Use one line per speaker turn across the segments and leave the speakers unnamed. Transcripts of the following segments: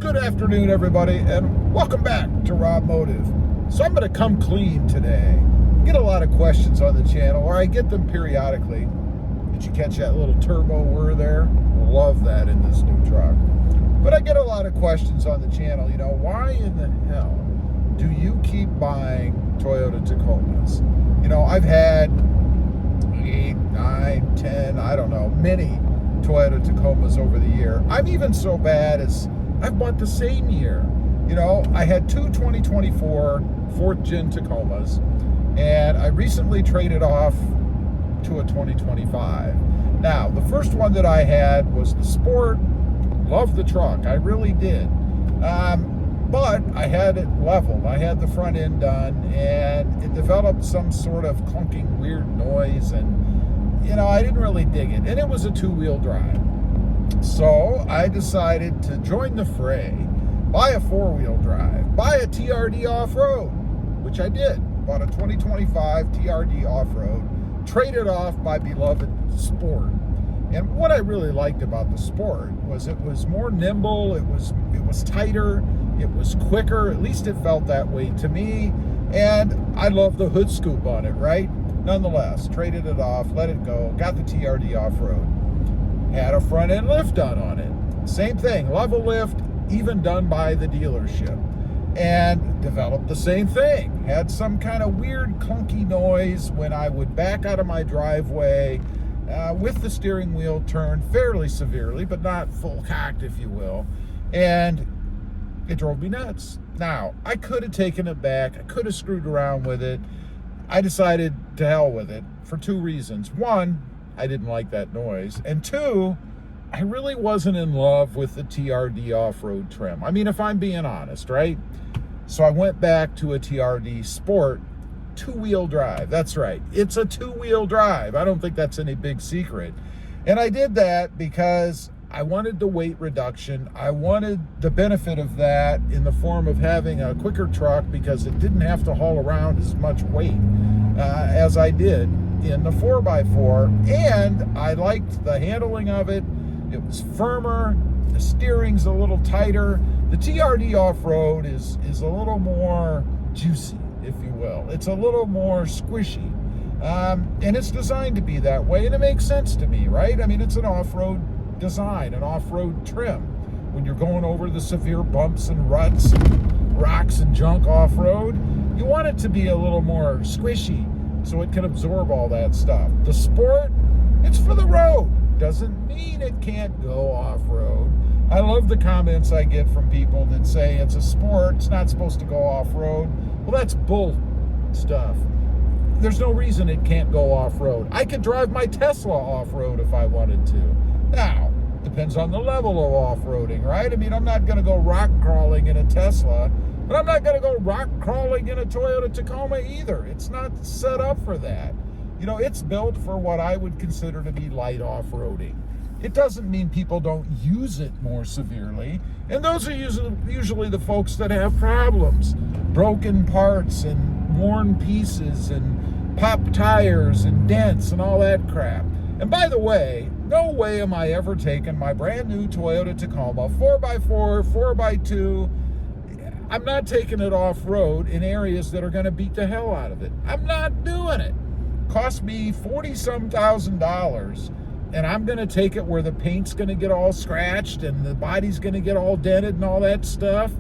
Good afternoon, everybody, and welcome back to RobMotive. So I'm going to come clean today. Get a lot of questions on the channel, or I get them periodically. Did you catch that little turbo whir there? Love that in this new truck. But I get a lot of questions on the channel. You know, why in the hell do you keep buying Toyota Tacomas? You know, I've had 8, 9, 10, I don't know, many Toyota Tacomas over the year. I'm even so bad as I've bought the same year. You know, I had two 2024 4th gen Tacomas, and I recently traded off to a 2025. Now, the first one that I had was the Sport. Loved the truck, I really did. But I had it leveled. I had the front end done, and it developed some sort of clunking weird noise, and you know, I didn't really dig it. And it was a 2-wheel drive. So I decided to join the fray, buy a 4-wheel drive, buy a TRD off-road, which I did. Bought a 2025 TRD off-road, traded off my beloved Sport. And what I really liked about the Sport was it was more nimble, it was tighter, it was quicker, at least it felt that way to me. And I love the hood scoop on it, right? Nonetheless, traded it off, let it go, got the TRD off-road. Had a front end lift done on it. Same thing, level lift, even done by the dealership. And developed the same thing. Had some kind of weird clunky noise when I would back out of my driveway with the steering wheel turned fairly severely, but not full cocked, if you will. And it drove me nuts. Now, I could have taken it back. I could have screwed around with it. I decided to hell with it for 2 reasons. One, I didn't like that noise. And 2, I really wasn't in love with the TRD off-road trim. I mean, if I'm being honest, right? So I went back to a TRD Sport 2-wheel drive. That's right. It's a 2-wheel drive. I don't think that's any big secret. And I did that because I wanted the weight reduction. I wanted the benefit of that in the form of having a quicker truck because it didn't have to haul around as much weight as I did in the 4x4. And I liked the handling of it. It was firmer. The steering's a little tighter. The TRD off-road is a little more juicy, if you will. It's a little more squishy. And it's designed to be that way, and it makes sense to me, right? I mean, it's an off-road design, an off-road trim. When you're going over the severe bumps and ruts and rocks and junk off-road, you want it to be a little more squishy so it can absorb all that stuff. The Sport, it's for the road. Doesn't mean it can't go off-road. I love the comments I get from people that say it's a Sport, it's not supposed to go off-road. Well, that's bull stuff. There's no reason it can't go off-road. I could drive my Tesla off-road if I wanted to. Now, depends on the level of off-roading, right? I mean, I'm not going to go rock crawling in a Tesla, but I'm not going to go rock crawling in a Toyota Tacoma either. It's not set up for that. You know, it's built for what I would consider to be light off-roading. It doesn't mean people don't use it more severely. And those are usually the folks that have problems. Broken parts and worn pieces and popped tires and dents and all that crap. And by the way, no way am I ever taking my brand new Toyota Tacoma 4x4, 4x2. I'm not taking it off-road in areas that are going to beat the hell out of it. I'm not doing it. Cost me $40-some thousand, and I'm going to take it where the paint's going to get all scratched and the body's going to get all dented and all that stuff.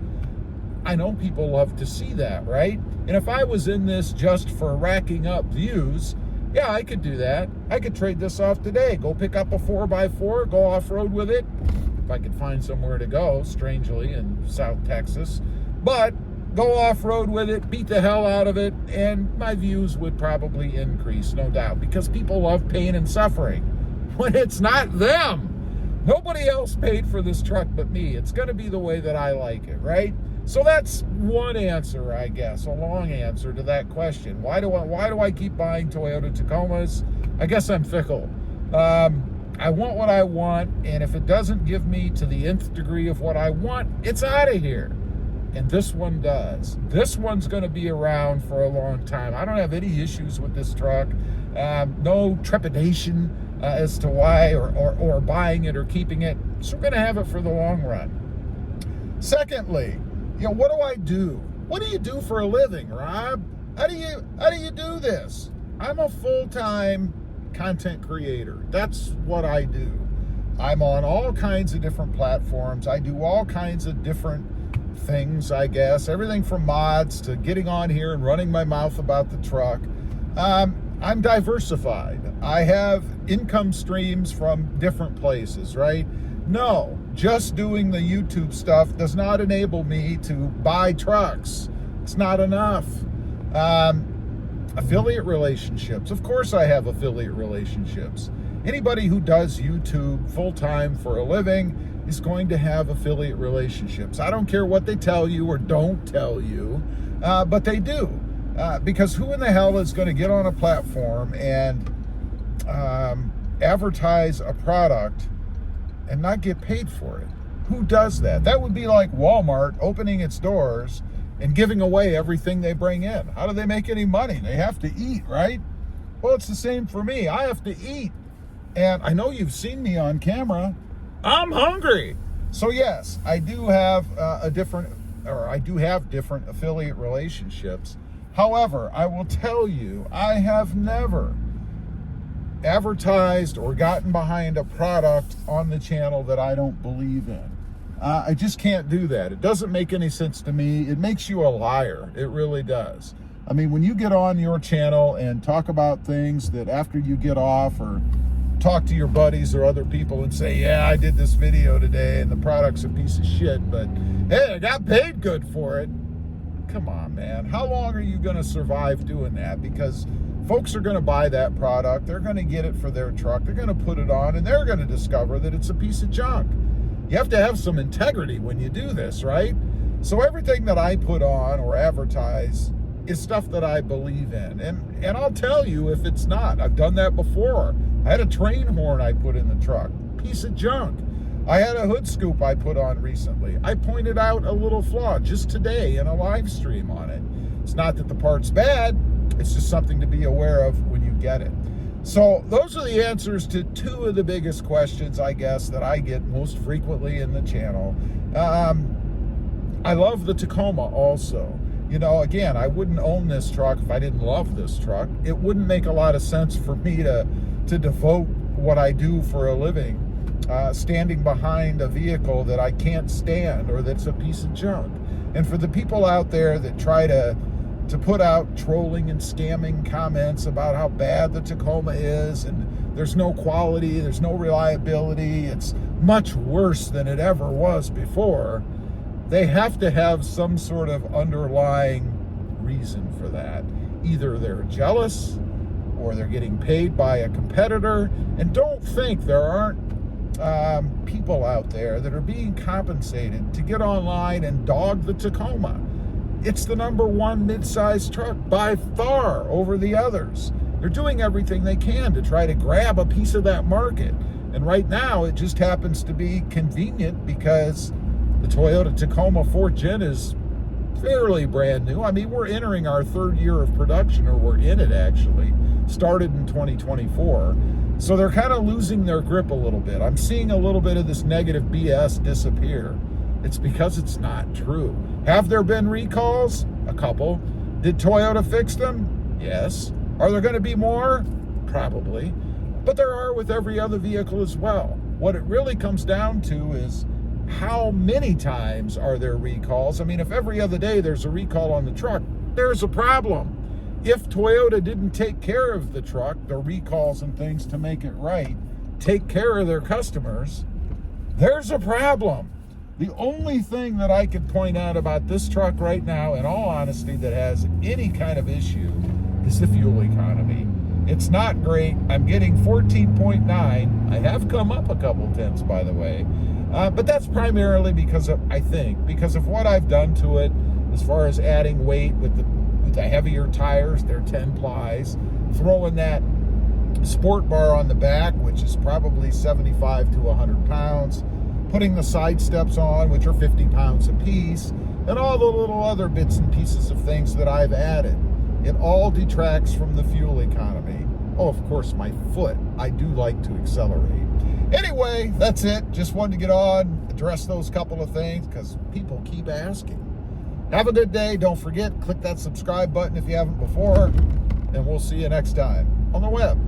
I know people love to see that, right? And if I was in this just for racking up views, yeah, I could do that. I could trade this off today. Go pick up a 4x4, go off-road with it, if I could find somewhere to go, strangely, in South Texas. But go off-road with it, beat the hell out of it, and my views would probably increase, no doubt, because people love pain and suffering. When it's not them. Nobody else paid for this truck but me. It's going to be the way that I like it, right? So that's one answer, I guess, a long answer to that question. Why do I keep buying Toyota Tacomas? I guess I'm fickle. I want what I want, and if it doesn't give me to the nth degree of what I want, it's out of here. And this one does. This one's going to be around for a long time. I don't have any issues with this truck. No trepidation as to why or buying it or keeping it. So we're going to have it for the long run. Secondly, what do I do? What do you do for a living, Rob? How do you do this? I'm a full-time content creator. That's what I do. I'm on all kinds of different platforms. I do all kinds of different things, I guess. Everything from mods to getting on here and running my mouth about the truck. I'm diversified. I have income streams from different places, right? No, just doing the YouTube stuff does not enable me to buy trucks. It's not enough. Affiliate relationships. Of course I have affiliate relationships. Anybody who does YouTube full-time for a living is going to have affiliate relationships. I don't care what they tell you or don't tell you, but they do. Because who in the hell is going to get on a platform and advertise a product and not get paid for it? Who does that? That would be like Walmart opening its doors and giving away everything they bring in. How do they make any money? They have to eat, right? Well, it's the same for me. I have to eat. And I know you've seen me on camera. I'm hungry. So yes, I do have different affiliate relationships. However, I will tell you, I have never advertised or gotten behind a product on the channel that I don't believe in. I just can't do that. It doesn't make any sense to me. It makes you a liar. It really does. I mean, when you get on your channel and talk about things that after you get off, or talk to your buddies or other people and say, yeah, I did this video today and the product's a piece of shit, but hey, I got paid good for it. Come on, man. How long are you going to survive doing that? Because folks are going to buy that product. They're going to get it for their truck. They're going to put it on and they're going to discover that it's a piece of junk. You have to have some integrity when you do this, right? So everything that I put on or advertise is stuff that I believe in. And I'll tell you if it's not. I've done that before. I had a train horn I put in the truck. Piece of junk. I had a hood scoop I put on recently. I pointed out a little flaw just today in a live stream on it. It's not that the part's bad. It's just something to be aware of when you get it. So those are the answers to two of the biggest questions, I guess, that I get most frequently in the channel. I love the Tacoma also. Again, I wouldn't own this truck if I didn't love this truck. It wouldn't make a lot of sense for me to devote what I do for a living standing behind a vehicle that I can't stand or that's a piece of junk. And for the people out there that try to put out trolling and scamming comments about how bad the Tacoma is and there's no quality, there's no reliability, it's much worse than it ever was before, they have to have some sort of underlying reason for that. Either they're jealous or they're getting paid by a competitor. And don't think there aren't people out there that are being compensated to get online and dog the Tacoma. It's the #1 mid-sized truck by far over the others. They're doing everything they can to try to grab a piece of that market. And right now, it just happens to be convenient because the Toyota Tacoma 4th Gen is fairly brand new. I mean, we're entering our 3rd year of production, or we're in it actually. Started in 2024. So they're kind of losing their grip a little bit. I'm seeing a little bit of this negative BS disappear. It's because it's not true. Have there been recalls? A couple. Did Toyota fix them? Yes. Are there going to be more? Probably. But there are with every other vehicle as well. What it really comes down to is how many times are there recalls? I mean, if every other day there's a recall on the truck, there's a problem. If Toyota didn't take care of the truck, the recalls and things to make it right, take care of their customers, there's a problem. The only thing that I could point out about this truck right now, in all honesty, that has any kind of issue is the fuel economy. It's not great. I'm getting 14.9. I have come up a couple tenths, by the way. But that's primarily because of what I've done to it as far as adding weight with the heavier tires. They're 10 plies. Throwing that sport bar on the back, which is probably 75 to 100 pounds. Putting the side steps on, which are 50 pounds a piece. And all the little other bits and pieces of things that I've added. It all detracts from the fuel economy. Oh, of course, my foot. I do like to accelerate. Anyway, that's it. Just wanted to get on, address those couple of things because people keep asking. Have a good day. Don't forget, click that subscribe button if you haven't before, and we'll see you next time on the web.